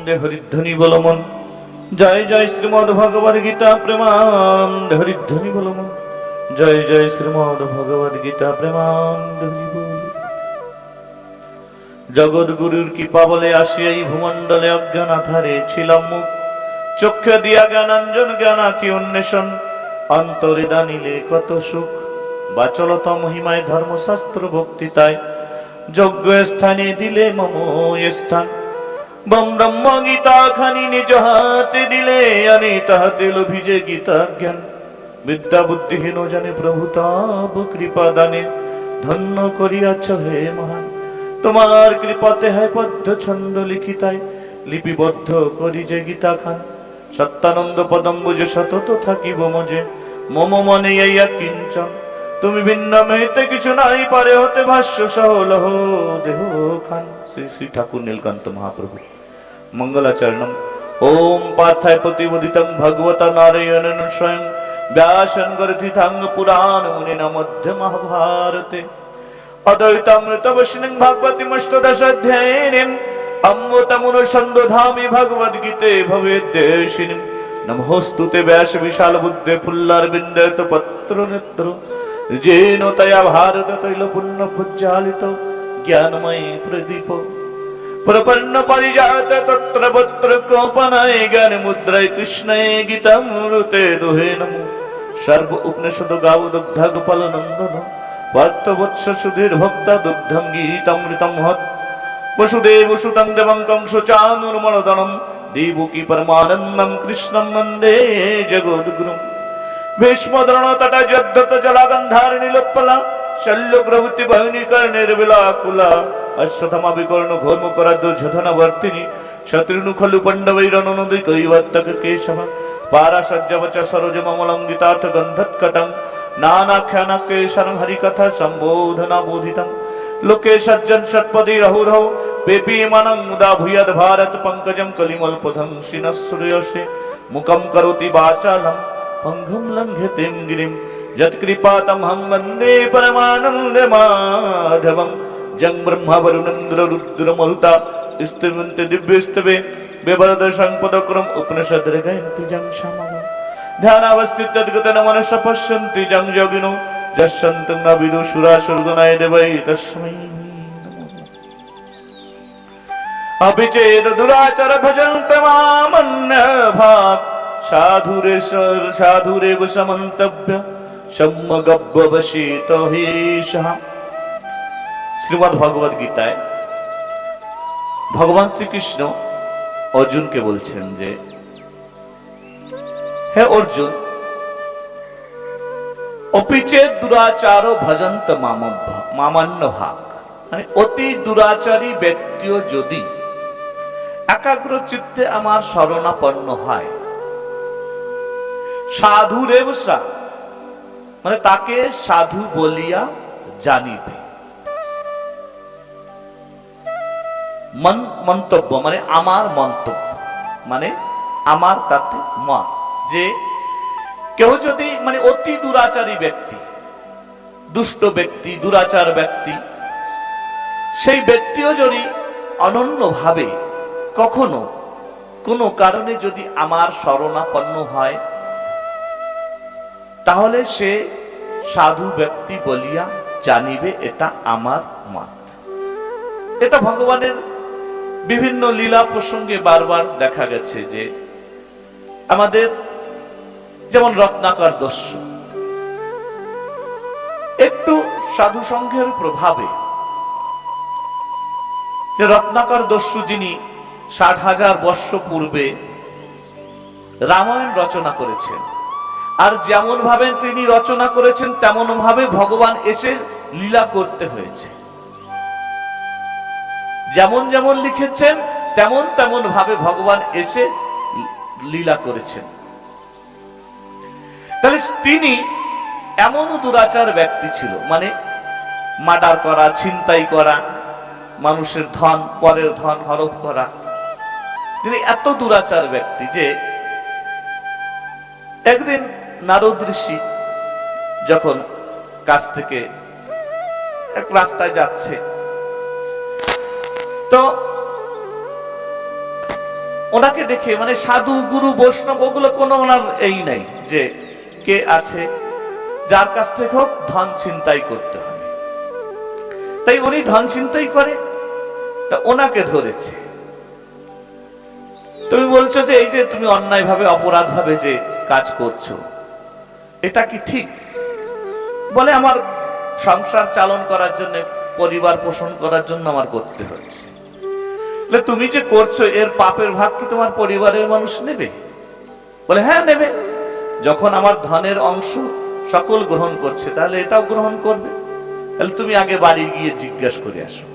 প্রেমানন্দে হরিধ্বনি বলো মন। জয় জয় শ্রীমদ্ ভগবদ গীতা প্রেমানন্দে হরিধ্বনি বলো মন। জয় জয় শ্রীমদ্ ভগবদ গীতা প্রেমানন্দে হরি বল। জগৎ গুরুর কৃপা বলে আসিয়া এই ভূমণ্ডলে অজ্ঞান আধারে ছিলাম মুখ। চক্ষে দিয়া জ্ঞানাঞ্জন জ্ঞানাকি অন্বেষণ, অন্তরে দানিলে কত সুখ। বাচলতা মহিমায় ধর্মশাস্ত্র বক্তৃতায়, যজ্ঞ স্থানে দিলে মম স্থান। ব্রহ্ম গীতা খানি নিজ হাতে দিলে, আনি তাহাতে লোভিজে গীতা জ্ঞান। বিদ্যা বুদ্ধিহীন জানে প্রভু তব কৃপা দানে, ধন্য করিয়াছ হে মহান। তোমার কৃপাতে হয় পদ্য ছন্দ লিখিতায়, লিপিবদ্ধ করি যে গীতা খান। সত্যানন্দ পদম বুঝে সতত থাকিব মজে, মম মনে ইয়া কিঞ্চন। তুমি ভিন্ন মেতে কিছু নাই পারে হতে, ভাষ্য সহ লহ দেহ খান। শ্রী শ্রী ঠাকুর নীলকান্ত মহাপ্রভু মঙ্গলাচরণম। ওম পার্থায় প্রতিবোদিতং ভগবতা নারায়ণেন স্বয়ং, ব্যাসং গ্রথিতাং পুরাণ মুনিনা মধ্য মহাভারতে। অদ্বৈতামৃতবশিনীং ভাগবতীমষ্টদশাধ্যায়িনীং, অমৃতমনুসন্ধধামি ভগবদ্গীতে ভবেদ্দেশিনীং। নমোস্তুতে ব্যাস বিশাল বুদ্ধে ফুল্লারবিন্দেত পত্র নেত্র, যেন তয়া ভারত তৈল পুণ্য পুজ্জালিত জ্ঞানময়ী প্রদীপ। প্রপন্ন পরিজাত তত্র বত্র কোপনায়, জ্ঞান মুদ্রায় কৃষ্ণায় গীতামৃতে দোহে নমো। সর্ব উপনিষদ গাও দুগ্ধ গোপাল নন্দন, পার্থ বৎস সুধীর ভক্তা দুগ্ধং গীতামৃতম হত। বসুদেব সুতং দেবং কংস চানুর্মলদনম, দেবকী পরমানন্দম কৃষ্ণম বন্দে জগদ্গুরুম। ভীষ্মদ্রোণ তটা যদ্ধত জলাগন্ধার নীলোৎপলা, শল্যগ্রভূতি বাহিনী কর্ণের বিলাকুলা। অশ্বত্থামা বিকর্ণ ঘোর্ম করা দুর্যোধনবর্তিনী, শত্রুনু খলু পাণ্ডবৈরননদি কৈবর্তক কেশব। পারাসজ্জবচ সরোজ মমলঙ্গিতার্থ গন্ধৎকটং, নানাখ্যানাকেশরং হরিকথা সম্বোধনা বোধিতং। লোকে সজ্জন ষটপদী রহুরহৌ, পেপীমানং মুদা ভূয়াদ ভারত পঙ্কজং কলিমল্পধং শিনঃসূর্যসে। মুখম করোতি বাচালং পঙ্গুম লঙ্ঘয়তে গিরিম, যৎকৃপাতমহং বন্দে পরমানন্দ মাধবম। জং ব্রহ্মা বরুণেন্দ্র রুদ্র মरुता स्तुवन्ते दिव्यस्तवे, बेवरद संपदक्रम उपनिषद् गायन्ति जं समगम। ध्यानावस्थित्य तद्गतेन मनसा पश्यन्ति जं योगिनो, यस्यन्तं न विदुषुरासुरगणाय देवै तस्मै नमः। अपि चेत् दुराचार भजन्ते मामन्यभाक्, साधुरेव समन्तव्य सम्मगव्यवसित हि सः। শ্রীমদ্ ভগবদ গীতায় ভগবান শ্রীকৃষ্ণ অর্জুনকে বলছেন যে, হে অর্জুন, অপিচে দুরাচার ভজন্ত মামান্য ভাগ, মানে অতি দুরাচারী ব্যক্তিও যদি একাগ্র চিত্তে আমার শরণাপন্ন হয়, সাধুরেব সা, মানে তাকে সাধু বলিয়া জানিবে। মন্তব্য মানে আমার মন্তব্য, মানে আমার তাতে মত, যে কেউ যদি মানে অতি দুরাচারী ব্যক্তি, দুষ্ট ব্যক্তি, দুরাচার ব্যক্তি, সেই ব্যক্তিও যদি অনন্যভাবে কখনো কোনো কারণে যদি আমার শরণাপন্ন হয়, তাহলে সে সাধু ব্যক্তি বলিয়া জানিবে, এটা আমার মত। এটা ভগবানের বিভিন্ন লীলা প্রসঙ্গে বারবার দেখা গেছে যে, আমাদের যেমন রত্নাকর দস্যু একটু সাধু সংঘের প্রভাবে, যে রত্নাকর দস্যু যিনি ৬০,০০০ বর্ষ পূর্বে রামায়ণ রচনা করেছেন, আর যেমন ভাবে তিনি রচনা করেছেন তেমন ভাবে ভগবান এসে লীলা করতে হয়েছে। যেমন যেমন লিখেছেন তেমন তেমন ভাবে ভগবান এসে লীলা করেছেন। তাহলে তিনি এমন দুরাচার ব্যক্তি ছিল, মানে মার্ডার করা, ছিনতাই করা, মানুষের ধন, পরের ধন হরপ করা। তিনি এত দুরাচার ব্যক্তি যে একদিন নারদ ঋষি যখন কাছ থেকে এক রাস্তায় যাচ্ছে, তো ওনাকে দেখে মানে সাধু গুরু বৈষ্ণব ওগুলো কোনো ওনার এই নাই যে কে আছে যার কাছ থেকে হোক ধন ছিনতাই করতে হবে, তাই উনি ধন ছিনতাই করে, তা ওনাকে ধরেছে। তুমি বলছো যে এই যে তুমি অন্যায় ভাবে অপরাধ ভাবে যে কাজ করছো এটা কি ঠিক? বলে আমার সংসার চালন করার জন্য, পরিবার পোষণ করার জন্য আমার করতে হচ্ছে। তুমি যে করছো এর পাপের ভাগ কি তোমার পরিবারের মানুষ নেবে? বলে হ্যাঁ নেবে, যখন আমার ধনের অংশ সকল গ্রহণ করছে তাহলে এটাও গ্রহণ করবে। তাহলে তুমি আগে বাড়ি গিয়ে জিজ্ঞাসা করে আসো।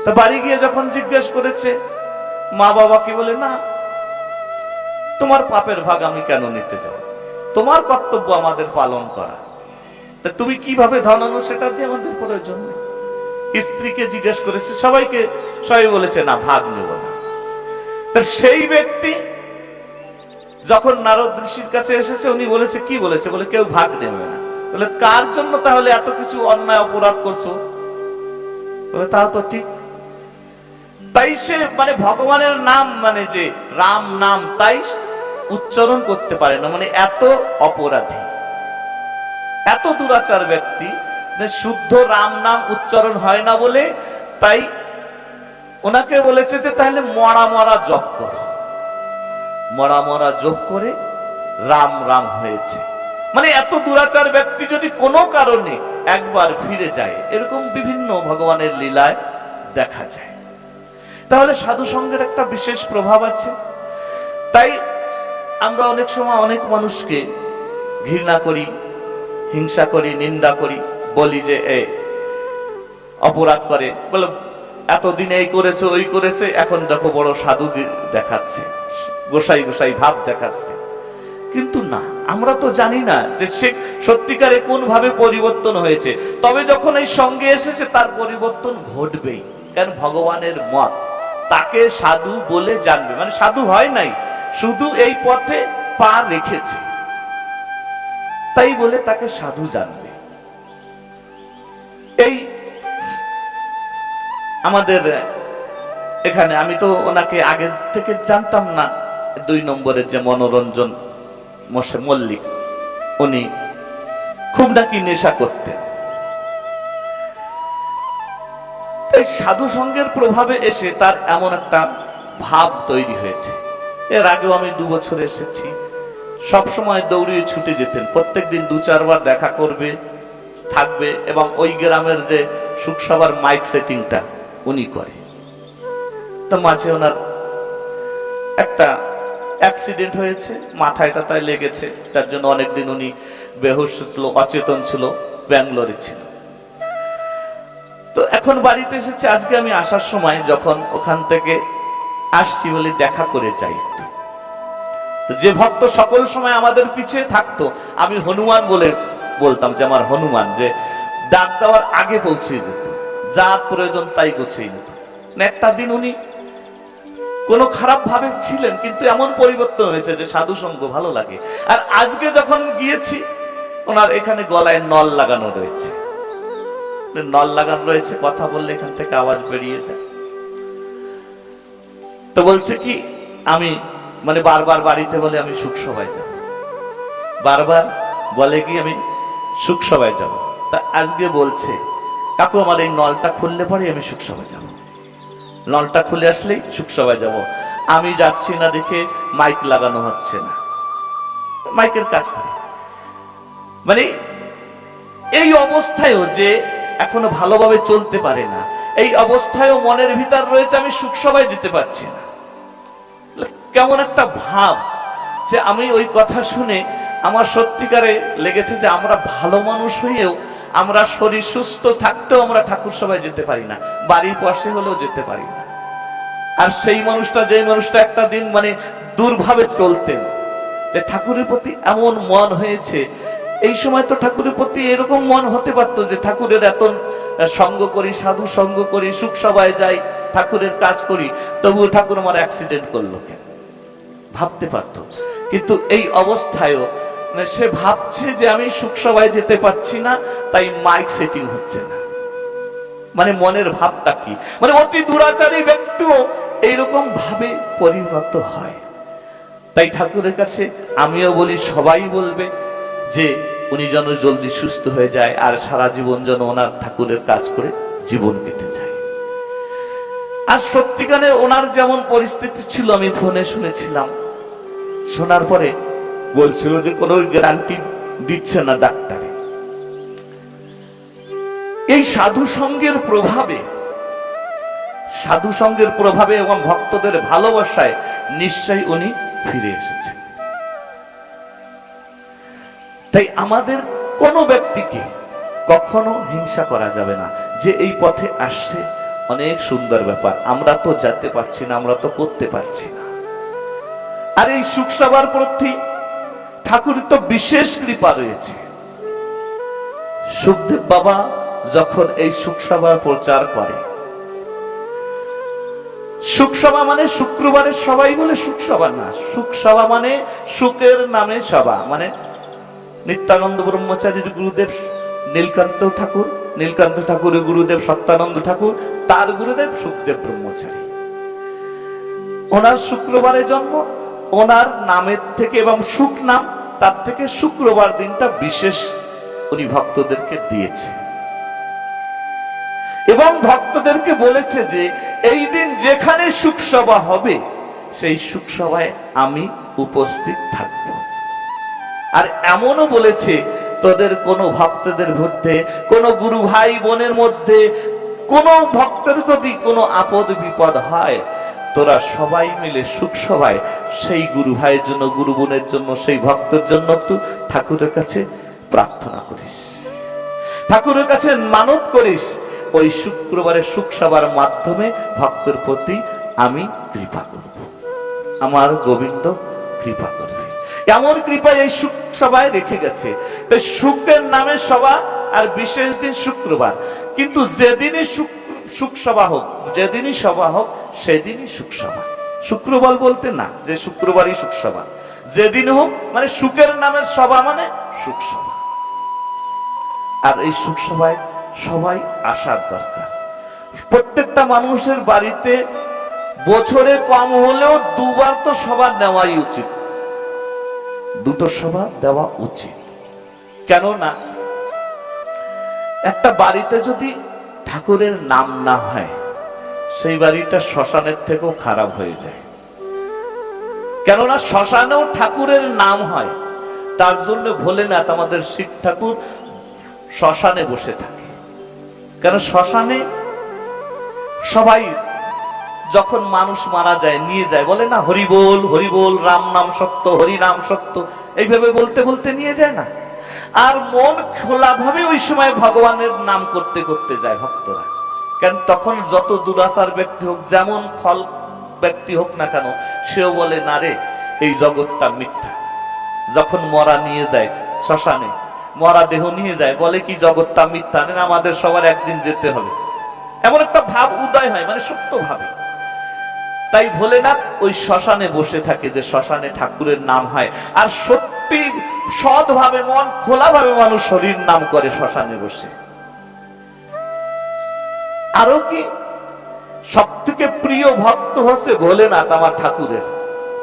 তা বাড়ি গিয়ে যখন জিজ্ঞাসা করেছে, মা বাবা কি বলে, না তোমার পাপের ভাগ আমি কেন নিতে যাব, তোমার কর্তব্য আমাদের পালন করা, তা তুমি কিভাবে ধন আনো সেটা দিয়ে আমাদের প্রয়োজন নেই। স্ত্রীকে জিজ্ঞাসা করেছে, সবাইকে সবাই বলেছে না ভাগ নেব না। তা সেই ব্যক্তি যখন নারদ ঋষির কাছে এসেছে উনি বলেছে, কি বলেছে, বলে কেউ ভাগ নেবে না। বলে কার জন্য তাহলে এত কিছু অন্যায় অপরাধ করছো? বলে তা তো ঠিক। তাই সে মানে ভগবানের নাম মানে যে রাম নাম তাই উচ্চারণ করতে পারে না, মানে এত অপরাধী, এত দুরাচার ব্যক্তি, শুদ্ধ রাম নাম উচ্চারণ হয় না বলে তাই ওনাকে বলেছে যে তাহলে মরা মরা জপ করো। মরা মরা জপ করে রাম রাম হয়েছে। মানে এত দুরাচার ব্যক্তি যদি কোনো কারণে একবার ফিরে যায়, এরকম বিভিন্ন ভগবানের লীলায় দেখা যায়। তাহলে সাধু সঙ্গের একটা বিশেষ প্রভাব আছে। তাই আমরা অনেক সময় অনেক মানুষকে ঘৃণা করি, হিংসা করি, নিন্দা করি, বলি যে এ অপরাধ করে, বলে এতদিন এই করেছে ওই করেছে, এখন দেখো বড় সাধু দেখাচ্ছে, গোসাই গোসাই ভাব দেখাচ্ছে। কিন্তু না, আমরা তো জানি না যে সে সত্যিকারে কোন ভাবে পরিবর্তন হয়েছে। তবে যখন এই সঙ্গে এসেছে তার পরিবর্তন ঘটবেই, কারণ ভগবানের মত তাকে সাধু বলে জানবে, মানে সাধু হয় নাই, শুধু এই পথে পা রেখেছে তাই বলে তাকে সাধু জানবে। এই আমাদের এখানে আমি তো ওনাকে আগে থেকে জানতাম না, 2 নম্বরের যে মনোরঞ্জন মল্লিক উনি খুব নাকি নেশা করতেন। সাধু সঙ্গের প্রভাবে এসে তার এমন একটা ভাব তৈরি হয়েছে। এর আগেও আমি 2 বছর এসেছি, সব সময় দৌড়িয়ে ছুটে যেতেন, প্রত্যেকদিন 2-4 বার দেখা করবে, থাকবে, এবং ওই গ্রামের যে সুখসভার মাইক সেটিংটা উনি করে। তো মাঝে ওনার একটা অ্যাক্সিডেন্ট হয়েছে, মাথায় টাথায় লেগেছে, যার জন্য অনেকদিন উনি বেহুশ ছিল, অচেতন ছিল, ব্যাঙ্গালোরে ছিল। তো এখন বাড়িতে এসেছে। আজকে আমি আসার সময় যখন ওখান থেকে আসছি বলে দেখা করে যাই একটু। যে ভক্ত সকল সময় আমাদের পিছিয়ে থাকতো, আমি হনুমান বলে বলতাম যে আমার হনুমান, যে ডাক দেওয়ার আগে পৌঁছে যেত, যা প্রয়োজন তাই গোছিয়ে নিত। একটা দিন উনি কোনো খারাপ ভাবে ছিলেন, কিন্তু এমন পরিবর্তন হয়েছে যে সাধু সঙ্গ ভালো লাগে। আর আজকে যখন গিয়েছি ওনার এখানে গলায় নল লাগানো রয়েছে, নল লাগানো রয়েছে, কথা বললে এখান থেকে আওয়াজ বেরিয়ে যায়। তো বলছে কি আমি মানে বারবার বাড়িতে বলে আমি সুখ সভায় যাব, বারবার বলে কি আমি সুখ সভায় যাব। তা আজকে বলছে কাকু আমার এই নলটা খুললে পরে আমি সুখ সভায় যাব, নলটা খুলে আসলেই সুখ সভায় যাব। আমি যাচ্ছি না দেখে মাইক লাগানো হচ্ছে না, মাইকের কাজ করে। মানে এই অবস্থায়ও যে এখনো ভালোভাবে চলতে পারে না, এই অবস্থায়ও মনের ভিতর রয়েছে আমি সুখ সভায় যেতে পারছি না। কেমন একটা ভাব যে আমি ওই কথা শুনে আমার সত্যিকারে লেগেছে যে আমরা ভালো মানুষ হয়েও আমরা শরীর সুস্থ থাকতেও আমরা ঠাকুর সভায় যেতে পারি না, বাড়ির পাশে হলেও যেতে পারি না। আর সেই মানুষটা, যে মানুষটা একটা দিন মানে দুর্ভাবে চলতেন, যে ঠাকুরের প্রতি এমন মন হয়েছে, এই সময় তো ঠাকুরের প্রতি এরকম মন হতে পারতো যে ঠাকুরের এত সঙ্গ করি, সাধু সঙ্গ করি, সুখ সভায় যাই, ঠাকুরের কাজ করি, তবু ঠাকুর আমার অ্যাক্সিডেন্ট করলো কেন, ভাবতে পারতো। কিন্তু এই অবস্থায়ও সে ভাবছে যে আমি সুখ সভায় যেতে পারছি না, তাই মাইক সেটিং হচ্ছে না। মানে মনের ভাবটা কি, মানে অতি দুরাচারী ব্যক্তিও এইরকম ভাবে পরিণত হয়। তাই ঠাকুরের কাছে আমিও বলি, সবাই বলবে যে উনি যেন জলদি সুস্থ হয়ে যায়, আর সারা জীবন যেন ওনার ঠাকুরের কাজ করে জীবন কেটে যায়। আর সত্যিকারে ওনার যেমন পরিস্থিতি ছিল, আমি ফোনে শুনেছিলাম, শোনার পরে বলছিল যে কোনো গ্যারান্টি দিচ্ছে না ডাক্তারে। এই সাধু সঙ্গের প্রভাবে এবং ভক্তদের ভালোবাসায় নিশ্চয়ই উনি ফিরে এসেছেন। তাই আমাদের কোনো ব্যক্তিকে কখনো হিংসা করা যাবে না, যে এই পথে আসছে অনেক সুন্দর ব্যাপার, আমরা তো যেতে পারছি না, আমরা তো করতে পারছি না। আর এই সুখ সবার প্রতি ঠাকুরের তো বিশেষ কৃপা রয়েছে। সুখদেব বাবা যখন এই সুখ সভার প্রচার করে, সুখ সভা মানে শুক্রবারের সবাই বলে সুখ সভা না, সুখ সভা মানে সুখের নামে সভা, মানে নিত্যানন্দ ব্রহ্মচারীর গুরুদেব নীলকান্ত ঠাকুরের গুরুদেব সত্যানন্দ ঠাকুর, তার গুরুদেব সুখদেব ব্রহ্মচারী। ওনার শুক্রবারে জন্ম, ওনার নামের থেকে এবং সুখ নাম, তার থেকে শুক্রবার দিনটা বিশেষ উনি ভক্তদেরকে দিয়েছে এবং ভক্তদেরকে বলেছে যে এই দিন যেখানে সুখ সভা হবে সেই সুখ সভায় আমি উপস্থিত থাকব। আর এমনও বলেছে, তোদের কোনো ভক্তদের মধ্যে, কোনো গুরু ভাই বোনের মধ্যে কোনো ভক্তের যদি কোনো আপদ বিপদ হয়, তোরা সবাই মিলে সুখ সভায় সেই গুরু ভাইয়ের জন্য, গুরু বোনের জন্য, সেই ভক্তের জন্য তুই ঠাকুরের কাছে প্রার্থনা করিস, ঠাকুরের কাছে মানত করিস। ওই শুক্রবারের সুখ সভার মাধ্যমে ভক্তের প্রতি আমি কৃপা করব, আমার গোবিন্দ কৃপা করবে। এমন কৃপা এই সুখ সভায় রেখে গেছে। তাই সুখের নামে সভা, আর বিশেষ দিন শুক্রবার। কিন্তু যেদিনই সুখ সভা হোক, যেদিনই সভা হোক, সেদিনই সুখ সভা। শুক্রবার বলতে না যে শুক্রবারই সুখ সভা, যেদিন হোক মানে সুখের নামের সভা মানে সুখ সভা। আর এই সুখ সভায় সবাই আসার দরকার। প্রত্যেকটা মানুষের বাড়িতে বছরে কম হলেও দুবার তো সভা নেওয়াই উচিত, দুটো সভা দেওয়া উচিত। কেননা একটা বাড়িতে যদি ঠাকুরের নাম না হয়, সেই বাড়িটা শ্মশানের থেকেও খারাপ হয়ে যায়। কেননা শ্মশানেও ঠাকুরের নাম হয়, তার জন্য ভোলেনাথ আমাদের শিব ঠাকুর শ্মশানে বসে থাকে। কেন শ্মশানে সবাই যখন মানুষ মারা যায় নিয়ে যায়, বলে না হরি বল হরি বল, রাম নাম সত্য, হরি নাম সত্য, এইভাবে বলতে বলতে নিয়ে যায় না। আর মন খোলা ভাবে ওই সময় ভগবানের নাম করতে করতে যায় ভক্তরা। কেন তখন যত দুরাচার ব্যক্তি হোক, যেমন ফল ব্যক্তি হোক না কেন, সেও বলে না রে এই জগৎটা মিথ্যা। যখন মরা নিয়ে যায় শ্মশানে, মরা দেহ নিয়ে যায়, বলে কি জগৎটা মিথ্যা, না আমাদের সবার একদিন যেতে হবে, এমন একটা ভাব উদয় হয়, মানে সত্য ভাবে। তাই ভোলেনাথ ওই শ্মশানে বসে থাকে, যে শ্মশানে ঠাকুরের নাম হয়। আর সত্যি সৎ ভাবে, মন খোলা ভাবে মানুষ হরির নাম করে শ্মশানে বসে। আরো কি সব থেকে প্রিয় ভক্ত হচ্ছে ভোলেনাথ আমার ঠাকুরের,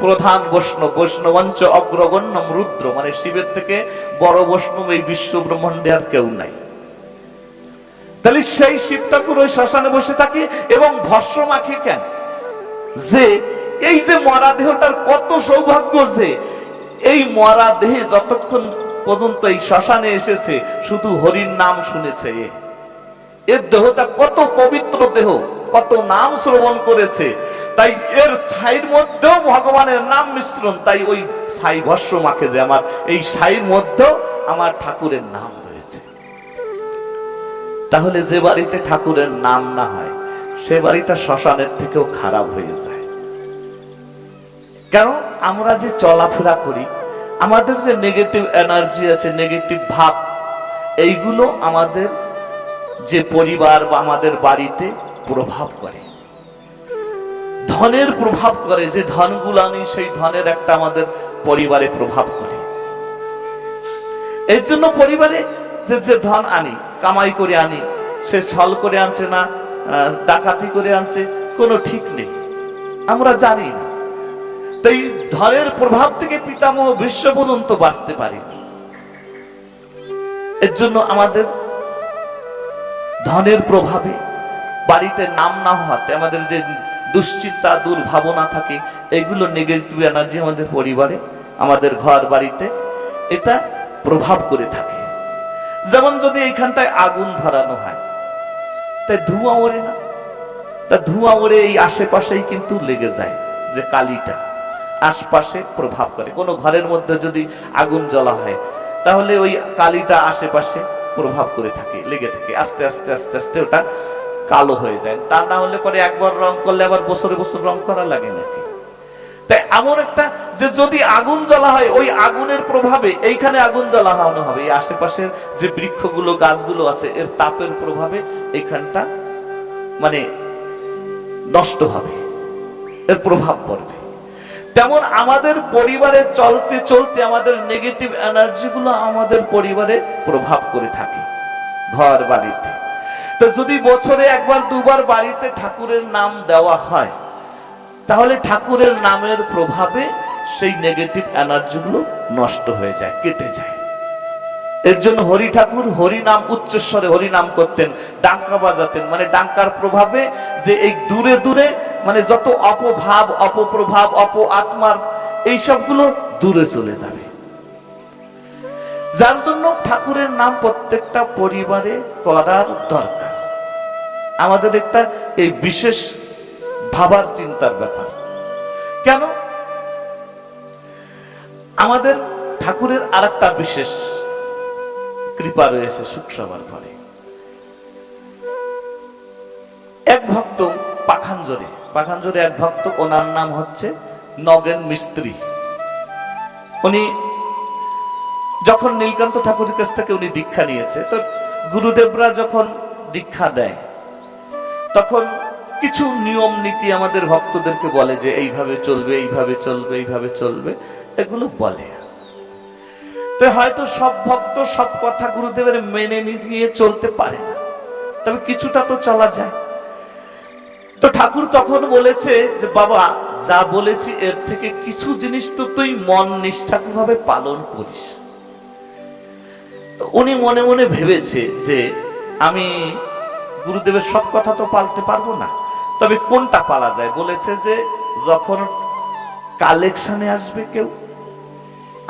প্রধান বৈষ্ণব, বৈষ্ণবঞ্চ অগ্রগণ্যম রুদ্র, মানে শিবের থেকে বড় বৈষ্ণব এই বিশ্ব ব্রহ্মাণ্ডে আর কেউ নাই। তাহলে সেই শিব ঠাকুর ওই শ্মশানে বসে থাকে এবং ভস্ম মাখে। কেন? যে এই যে মরা দেহটার কত সৌভাগ্য, যে এই মরা দেহে যতক্ষণ পর্যন্ত এই শ্মশানে এসেছে শুধু হরির নাম শুনেছে, এর দেহটা কত পবিত্র দেহ, কত নাম শ্রবণ করেছে, তাই এর ছাইয়ের মধ্যেও ভগবানের নাম মিশ্রণ। তাই ওই ছাই ভস্ম মাখে, যে আমার এই ছাইয়ের মধ্যেও আমার ঠাকুরের নাম রয়েছে। তাহলে যে বাড়িতে ঠাকুরের নাম না হয়, সে বাড়িটা শ্মশানের থেকেও খারাপ হয়ে যায়। কেন? আমরা যে চলাফেরা করি, আমাদের যে নেগেটিভ এনার্জি আছে, নেগেটিভ ভাব, এইগুলো আমাদের যে পরিবার বা আমাদের বাড়িতে প্রভাব করে, ধনের প্রভাব করে। যে ধনগুলো আনি, সেই ধনের একটা আমাদের পরিবারে প্রভাব করে। এর জন্য পরিবারে যে ধন আনি, কামাই করে আনি, সে ছল করে আনছে না ডাকাতি করে আনছে, কোনো ঠিক নেই। আমরা জানি না। তাই ধনের প্রভাব থেকে পিতামহ বিশ্ব পর্যন্ত বাঁচতে পারিনি। এর জন্য আমাদের ধনের প্রভাবে বাড়িতে নাম না হওয়াতে আমাদের যে দুশ্চিন্তা দুর্ভাবনা থাকে, এগুলো নেগেটিভ এনার্জি আমাদের পরিবারে, আমাদের ঘর বাড়িতে এটা প্রভাব করে থাকে। যেমন যদি এইখানটায় আগুন ধরানো হয়, তাই ধোঁয়া ওড়ে না? তা ধোঁয়া ওড়ে এই আশেপাশেই কিন্তু লেগে যায়, যে কালিটা আশপাশে প্রভাব করে। কোনো ঘরের মধ্যে যদি আগুন জ্বলা হয়, তাহলে ওই কালিটা আশেপাশে প্রভাব করে থাকে, লেগে থাকে, আস্তে আস্তে আস্তে আস্তে ওটা কালো হয়ে যায়। তা না হলে পরে একবার রং করলে আবার বছরে বছর রং করা লাগে নাকি? তাই এমন একটা যে যদি আগুন জ্বলা হয়, ওই আগুনের প্রভাবে এইখানে আগুন জ্বলানো হবে, এই আশেপাশের যে বৃক্ষগুলো গাছগুলো আছে এর তাপের প্রভাবে এইখানটা মানে নষ্ট হবে, এর প্রভাব পড়বে। তেমন আমাদের পরিবারে চলতে চলতে আমাদের নেগেটিভ এনার্জি গুলো আমাদের পরিবারে প্রভাব করে থাকে ঘর বাড়িতে। তো যদি বছরে একবার দুবার বাড়িতে ঠাকুরের নাম দেওয়া হয়, তাহলে ঠাকুরের নামের প্রভাবে সেই নেগেটিভ এনার্জি গুলো নষ্ট হয়ে যায়, কেটে যায়। এর জন্য হরি ঠাকুর হরি নাম উচ্চস্বরে হরি নাম করতেন, ডাঙ্কা বাজাতেন, মানে ডাঙ্কার প্রভাবে যে এই দূরে দূরে মানে যত অপভাব অপপ্রভাব অপ আত্মার এই সবগুলো দূরে চলে যাবে। যার জন্য ঠাকুরের নাম প্রত্যেকটা পরিবারে করার দরকার। আমাদের একটা এই বিশেষ ভাবার চিন্তার ব্যাপার। কেন? আমাদের ঠাকুরের আরেকটা বিশেষ কৃপা রয়েছে সুখ সবার ফলে। এক ভক্ত পাখানজরে এক ভক্ত, ওনার নাম হচ্ছে নগেন মিস্ত্রি। উনি যখন নীলকান্ত ঠাকুরের কাছ থেকে উনি দীক্ষা নিয়েছে, তো গুরুদেবরা যখন দীক্ষা দেয় তখন কিছু নিয়ম নীতি আমাদের ভক্তদেরকে বলে যে এইভাবে চলবে, এইভাবে চলবে, এইভাবে চলবে, এগুলো বলে। তো হয়তো সব ভক্ত সব কথা গুরুদেবের মেনে নিয়ে চলতে পারে না, তবে কিছুটা তো চলা যায়। তো ঠাকুর তখন বলেছে যে বাবা যা বলেছি এর থেকে কিছু জিনিস তো তুই মন নিষ্ঠা ভাবে পালন করিস। তো উনি মনে মনে ভেবেছে যে আমি গুরুদেবের সব কথা তো পালতে পারবো না, তবে কোনটা পালা যায়। বলেছে যে যখন কালেকশনে আসবে কেউ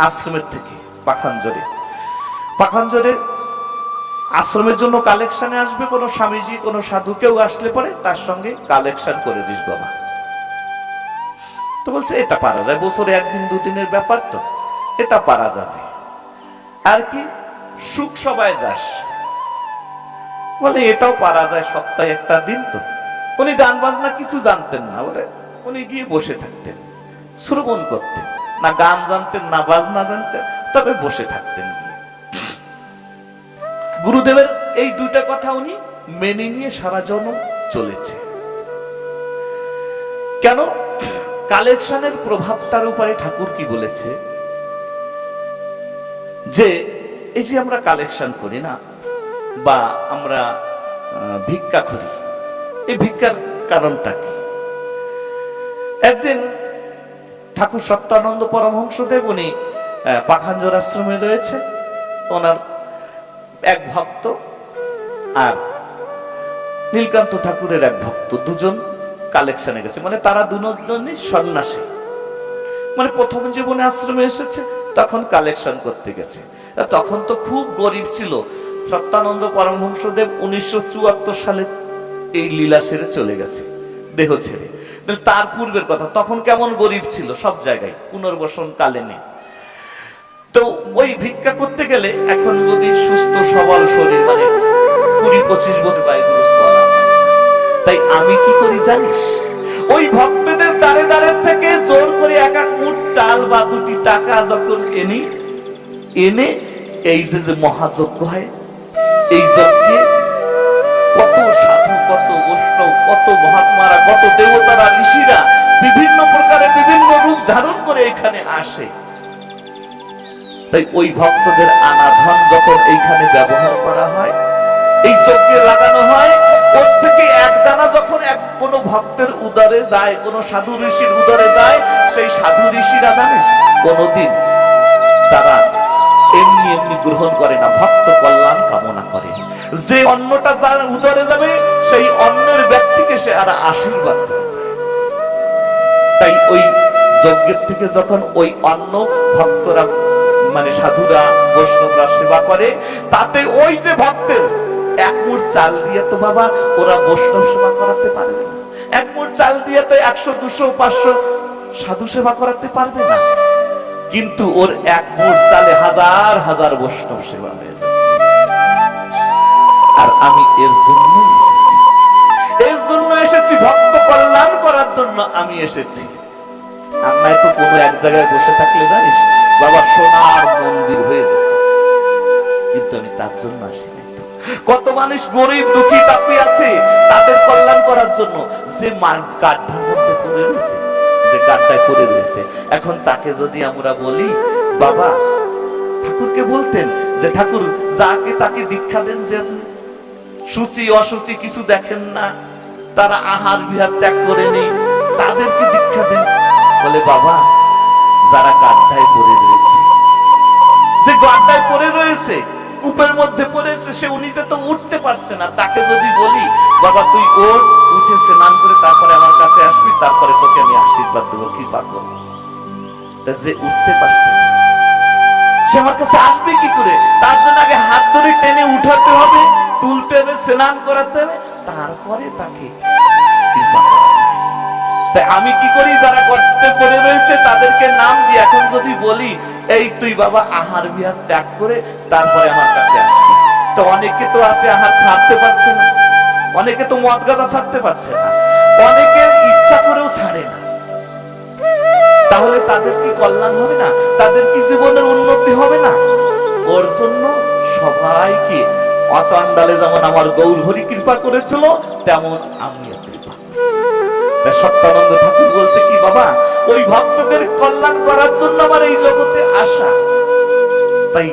আশ্রমের থেকে, পাখানজরে আশ্রমের জন্য কালেকশনে আসবে কোনো স্বামীজি কোনো সাধু কেউ আসলে পরে তার সঙ্গে কালেকশন করে দিস বাবা। তো বলছে এটা পারা যায়, বছরে একদিন দুদিনের ব্যাপার, তো এটা পারা যাবে। আর কি সুখ সবাই যাস, বলে এটাও পারা যায়, সপ্তাহে একটা দিন। তো উনি গান বাজনা কিছু জানতেন না, বলে উনি গিয়ে বসে থাকতেন, শ্রবণ করতেন না, গান জানতেন না বাজনা জানতেন, তবে বসে থাকতেন। গুরুদেবের এই দুইটা কথা উনি মেনে নিয়ে সারা জন্ম চলেছে। কেন? কালেকশনের প্রভাবটার উপরে ঠাকুর কি বলেছে যে এই যে আমরা কালেকশন করি না, বা আমরা ভিক্ষা করি, এই ভিক্ষার কারণটা কি? একদিন ঠাকুর সত্যানন্দ পরমহংসদেব উনি পাখানজর আশ্রমে রয়েছে, ওনার এক ভক্ত আর নীলকান্ত ঠাকুরের এক ভক্ত, দুজন কালেকশনে গেছে। মানে তারা দুজনই সন্ন্যাসী, মানে প্রথম জীবনে আশ্রমে এসেছে, তখন কালেকশন করতে গেছে। তখন তো খুব গরিব ছিল। সত্যানন্দ পরমহংসদেব 1974 সালে এই লীলা সেরে চলে গেছে, দেহ ছেড়ে। তার পূর্বের কথা, তখন কেমন গরিব ছিল, সব জায়গায় পুনর্বাসন কালে নেই। তো ওই ভিক্ষা করতে গেলে এখন যদি সুস্থ সবল শরীর, মানে 20-25 বছর এগুলো করা। তাই আমি কি করি জানিস? ওই ভক্তদের দ্বারে দ্বারে থেকে জোর করে এক এক মুঠ চাল বা 2টি টাকা যখন এনে এই যে মহাযজ্ঞ হয়, এই যজ্ঞে কত সাধু, কত বৈষ্ণব, কত মহাত্মারা, কত দেবতারা, ঋষিরা বিভিন্ন প্রকারে বিভিন্ন রূপ ধারণ করে এখানে আসে। তাই ওই ভক্তদের আনা ধন যখন এইখানে ব্যবহার করা হয়, এই যজ্ঞে লাগানো হয়, ওর থেকে এক দানা যখন কোনো ভক্তের উদরে যায়, কোনো সাধু ঋষির উদরে যায়, সেই সাধু ঋষিরা জানিস কোনদিন তারা এমনি এমনি গ্রহণ করে না, ভক্ত কল্যাণ কামনা করে। যে অন্নটা যার উদরে যাবে সেই অন্নের ব্যক্তিকে সে আর আশীর্বাদ করে যায়। তাই ওই যজ্ঞের থেকে যখন ওই অন্ন ভক্তরা মানে সাধুরা বৈষ্ণবরা সেবা করে, তাতে ওই যে ভক্তের এক মুঠ চাল দিয়ে তো বাবা ওরা বৈষ্ণব সেবা করাতে পারবে না। এক মুঠ চাল দিয়ে তো 100, 200, 500 সাধু সেবা করাতে পারবে না। কিন্তু ওর এক মুঠ চালে হাজার হাজার বৈষ্ণব সেবা হয়ে যাচ্ছে। আর আমি এর জন্য এসেছি ভক্ত কল্যাণ করার জন্য আমি এসেছি। আর নাই তো কোনো এক জায়গায় বসে থাকলে জানিস বাবা সোনার মন্দির হয়ে যেত। কিন্তু আমি তার জন্য আসি নাই। কত মানুষ গরিব দুঃখী তাপি আছে, তাদের কল্যাণ করার জন্য। যে গাড্ডার মধ্যে পড়ে রয়েছে, যে গাড্ডায় পড়ে রয়েছে, এখন তাকে যদি আমরা বলি বাবা, ঠাকুরকে বলতেন যে ঠাকুর যাকে তাকে দীক্ষা দেন, যে সূচি অসুচি কিছু দেখেন না, তারা আহার বিহার ত্যাগ করে নেই, তাদেরকে দীক্ষা দেন। বলে বাবা, যারা গাড্ডায় পড়ে রয়েছে, যে গাড্ডায় পড়ে রয়েছে, কূপের মধ্যে পড়েছে, সে নিজে তো উঠতে পারছে না, তাকে যদি বলি বাবা তুই ওঠ, উঠে স্নান করে তারপরে আমার কাছে আসবি, তারপরে তোকে আমি আশীর্বাদ দেবো, কৃপা করবো, যে উঠতে পারছে না সে আমার কাছে আসবে কি করে? তার জন্য আগে হাত ধরে টেনে উঠাতে হবে, তুলতে হবে, স্নান করাতে হবে, তারপরে তাকে কৃপা করা যায়। তাই আমি কি করি, যারা গর্তে পড়ে রয়েছে তাদেরকে নাম দিয়ে এখন যদি বলি এই তুই বাবা আহার বিহার ত্যাগ করে তারপরে আমার কাছে আসবি, তো অনেকে তো আছে আহার ছাড়তে পারছে না, অনেকে তো মদ গাঁজা ছাড়তে পারছে না, অনেকে ইচ্ছা করেও ছাড়ে না। তাহলে তাদের কি কল্যাণ হবে না? তাদের কি জীবনের উন্নতি হবে না? ওর জন্য সবাইকে অচান্ডালে যেমন আমার গৌর হরি কৃপা করেছিল, তেমন আমি কৃপা। সত্যানন্দ ঠাকুর বলছে কি বাবা, ওই ভক্তদের কল্যাণ করার জন্য আমার এই জগতে আসা। তাই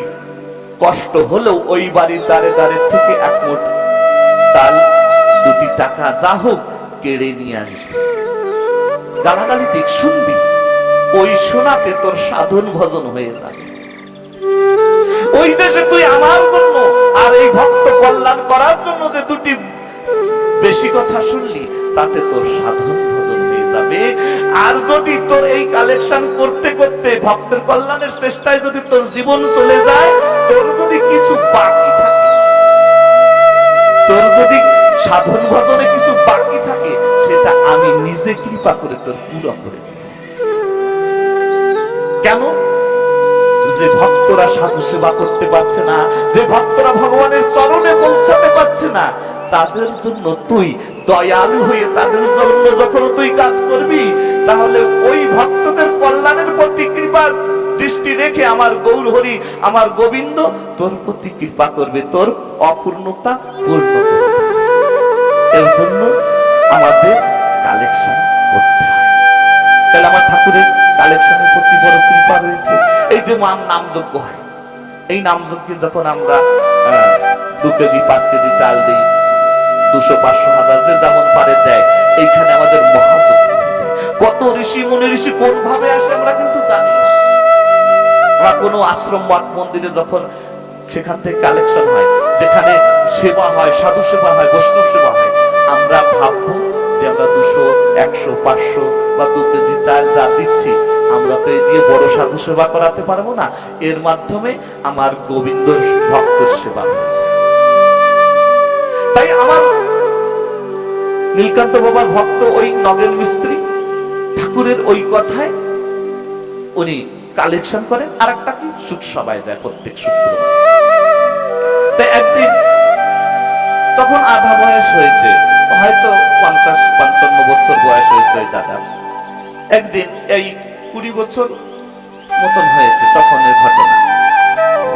কষ্ট হলেও ওই বাড়ির দ্বারে দ্বারে থেকে এক মুঠ চাল, 2টি টাকা যা হোক কেড়ে নিয়ে আসবে, গালাগালি দিক শুনবি, ওই শোনাতে তোর সাধন ভজন হয়ে যাবে। ওই দেশে তুই আমার জন্য আর এই ভক্ত কল্যাণ করার জন্য যে 2টি বেশি কথা শুনলি, তাতে তোর সাধন ভজন হয়ে যাবে। আর যদি তোর এই কালেকশন করতে করতে ভক্তের কল্যাণের চেষ্টায় যদি তোর জীবন চলে যায়, তোর যদি কিছু বাকি থাকে, তোর যদি সাধন ভজনে কিছু বাকি থাকে, সেটা আমি নিজে কৃপা করে তোর পুরো করে দেব। কেন? যে ভক্তরা সাধু সেবা করতে পারছে না, যে ভক্তরা ভগবানের চরণে পৌঁছাতে পারছে না, তাদের জন্য তুই দয়ালু হয়ে তাদের জন্য যখন তুই কাজ করবি, তাহলে ওই ভক্তদের কল্যাণের প্রতি কৃপা দৃষ্টি রেখে আমার গৌর হরি, আমার গোবিন্দ তোর প্রতি কৃপা করবে, তোর অপূর্ণতা পূর্ণ করবে। এর জন্য আমাদের কালেকশন করতে হয়। তাহলে আমার ঠাকুরের কালেকশনের প্রতি বড় কৃপা রয়েছে। এই যে নামযজ্ঞ হয়, এই নামযজ্ঞে যখন আমরা 2 কেজি 5 কেজি চাল দিই, 200, 500, 1000 যে যেমন পারে দেয়, এইখানে আমাদের মহাযজ্ঞ হয়েছে। কত ঋষি মুনি ঋষি কোন ভাবে আসে আমরা কিন্তু জানি না। আমরা কোনো আশ্রম মঠ মন্দিরে যখন সেখান থেকে কালেকশন হয়, যেখানে সেবা হয়, সাধু সেবা হয়, বৈষ্ণব সেবা হয়, আমরা ভাববো যে আমরা 200, 100, 500 বা 2 কেজি চাল যা দিচ্ছি, আমরা তো এই দিয়ে বড় সাধু সেবা করাতে পারবো না, এর মাধ্যমে আমার গোবিন্দ ভক্তের সেবা হয়েছে। তাই আমার নীলকান্ত বাবার ভক্ত ওই নগেন মিস্ত্রি ঠাকুরের ওই কথায় উনি কালেকশন করেন। আর একটা কি, সুখ সভায় যায় প্রত্যেক শুক্রবার। তাই একদিন তখন আধা বয়স হয়েছে, হয়তো 50-55 বছর বয়স হয়েছে ওই দাদা। একদিন এই 20 বছর মতন হয়েছে তখনের ঘটনা।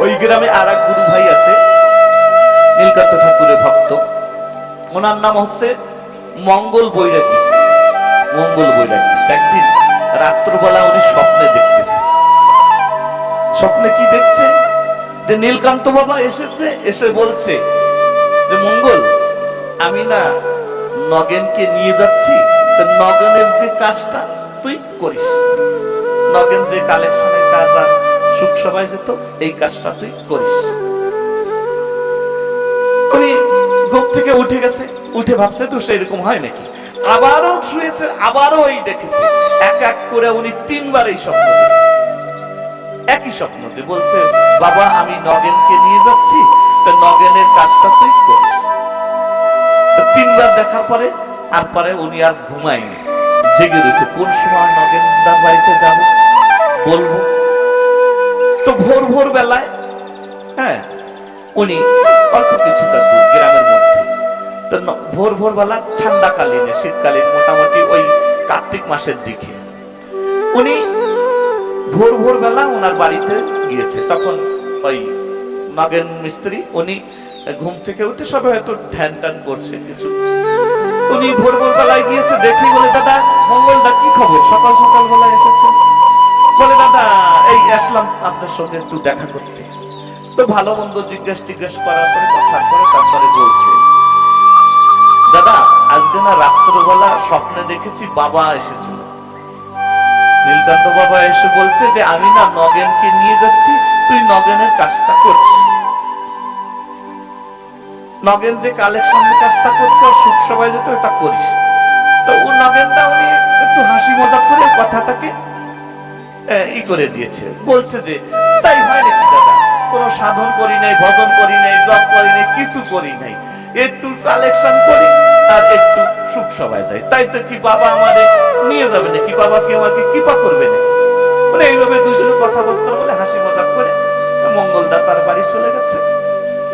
ওই গ্রামে আর এক গুরু ভাই আছে, নীলকান্ত ঠাকুরের ভক্ত, ওনার নাম হচ্ছে মঙ্গল বৈরাগী। মঙ্গল বৈরাগী একদিন রাত্রবেলা উনি স্বপ্নে দেখতেছে। স্বপ্নে কি দেখছে? যে নীলকান্ত বাবা এসেছে, এসে বলছে যে মঙ্গল আমি না নগেনকে নিয়ে যাচ্ছি, তো নগেনের যে কাজটা তুই করিস, নগেন যে কালেকশনের কাজ আর সুখ সবাই যেত, এই কাজটা তুই করিস। উনি ঘুম থেকে উঠে গেছে, উঠে ভাবছে তো সেরকম হয় নাকি, আবারও শুয়েছে, আবারও এই দেখেছে। এক এক করে উনি তিনবার এই স্বপ্ন দেখেছে, একই স্বপ্ন, যে বলছে বাবা আমি নগেনকে নিয়ে যাচ্ছি, তো নগেনের কাজটা তুই করিস। তো তিনবার দেখার পরে আর পরে উনি আর ঘুমায়নি, জেগে রয়েছে, কোন সময় নগেনদার বাড়িতে যাব বলবো। তো ভোর ভোর বেলায়, হ্যাঁ উনি অল্প কিছুটা দূর গ্রামের মধ্যে, তো ভোর ভোর বেলা ঠান্ডাকালীনে, শীতকালীন মোটামুটি ওই কার্তিক মাসের দিকে উনি ভোর ভোর বেলা ওনার বাড়িতে গিয়েছে। তখন ওই নগেন মিস্ত্রি উনি ঘুম থেকে উঠে সবাই হয়তো ধ্যান টান করছে কিছু, উনি ভোর ভোর বেলায় গিয়েছে, দেখি বলে দাদা মঙ্গলদা কি খবর, সকাল সকাল বেলায় এসেছে। বলে দাদা এই আসলাম আপনার সঙ্গে একটু দেখা করতে। তো ভালো মন্দ জিজ্ঞেস করার পরে কথা করে তারপরে বলছে, দাদা আজকে না রাত্রবেলা স্বপ্নে দেখেছি বাবা এসেছিল, নীলকান্ত বাবা এসে বলছে যে আমি না নগেনকে নিয়ে যাচ্ছি, তুই নগেনের কাজটা করছিস, নগেন যে কালেকশনের কাজটা করতো সুখ সবাই যেত এটা করিস। তো ও নগেনটা উনি একটু হাসি মজাক করে কথাটাকে ই করে দিয়েছে, বলছে যে তাই হয় নাকি দাদা, কোন সাধন করি নাই, ভজন করি নাই, জপ করি নাই, কিছু করি নাই, একটু কালেকশন করি আর একটু সুখ সবাই যায়, তাই তো কি বাবা আমারে নিয়ে যাবে নাকি, বাবা কি আমাকে কৃপা করবে নাকি। মানে এইভাবে দুজনে কথাবার্তা বলে হাসি মজাক করে মঙ্গলদা তার বাড়ি চলে গেছে,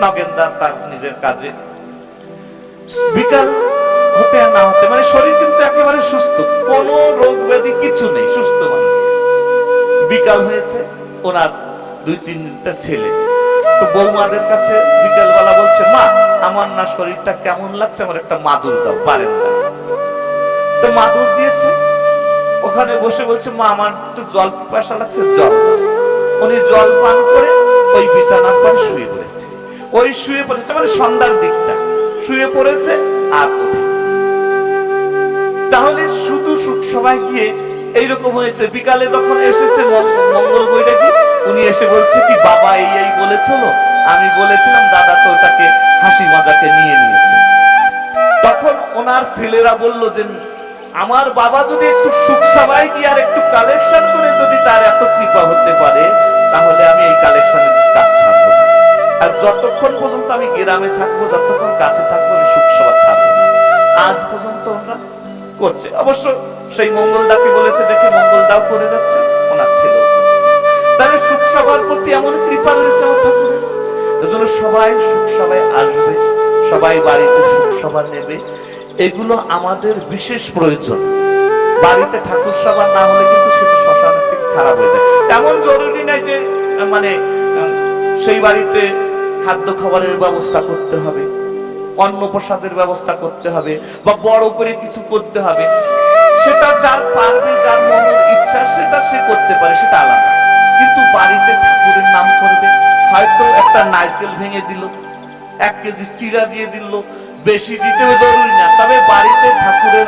নগেনদা তার নিজের কাজে। বিকাল হতে আর না হতে, মানে শরীর কিন্তু একেবারে সুস্থ, কোনো রোগ ব্যাধি কিছু নেই, সুস্থ মানুষ। বিকাল হয়েছে, ওনার 2-3টা ছেলে তো বৌমাদের কাছে বিকাল বেলা বলছে, মা আমার না শরীরটা কেমন লাগছে, আমার একটা মাদুর দাও বারান্দা। তো মাদুর দিয়েছে, ওখানে বসে বলছে মা আমার একটু জল পিপাসা লাগছে, জল দাও। উনি জল পান করে ওই বিছানার পর শুয়ে পড়েছে, ওই শুয়ে পড়েছে মানে সন্ধ্যার দিকটা শুয়ে পড়েছে আর ওঠে। তাহলে শুধু সুখ সবাই গিয়ে এইরকম হয়েছে, বিকালে যখন এসেছে মঙ্গল বৈরাগী, উনি এসে বলছে কি বাবা এই বলেছিল, আমি বলেছিলাম, দাদা তো ওটাকে হাসি মজাকে নিয়ে নিয়েছে। তখন ওনার ছেলেরা বলল যে আমার বাবা যদি একটু সুখ সবাই গিয়ে আর একটু কালেকশন করে যদি তার এত কৃপা হতে পারে, তাহলে আমি এই কালেকশনের কাজ ছাড়বো না, আর যতক্ষণ পর্যন্ত আমি গ্রামে থাকবো, যতক্ষণ কাছে থাকবো, আমি সুখ সভা ছাড়বো না। আজ পর্যন্ত ওরা করছে, অবশ্য সেই মঙ্গলদাকে বলেছে দেখে মঙ্গলদাও করে যাচ্ছে, ওনার ছেলেও করছে। তাহলে সুখ সভার প্রতি এমন কৃপা রয়েছে আমার ঠাকুরের, এজন্য সবাই সুখ সভায় আসবে, সবাই বাড়িতে সুখ সভা নেবে, এগুলো আমাদের বিশেষ প্রয়োজন। বাড়িতে ঠাকুর সভা না হলে কিন্তু সেটা শ্মশানের থেকে খারাপ হয়ে যায়। এমন জরুরি নাই যে মানে সেই বাড়িতে খাদ্য খাবারের ব্যবস্থা করতে হবে, অন্ন প্রসাদের ব্যবস্থা করতে হবে, বা বড় করে কিছু করতে হবে, সেটা যার পারবে, যার মনের ইচ্ছা সেটা সে করতে পারে, সেটা আলাদা। কিন্তু বাড়িতে ঠাকুরের নাম করবে, হয়তো একটা নারকেল ভেঙে দিল, 1 কেজি চিড়া দিয়ে দিল, বেশি দিতেও জরুরি না, তবে বাড়িতে ঠাকুরের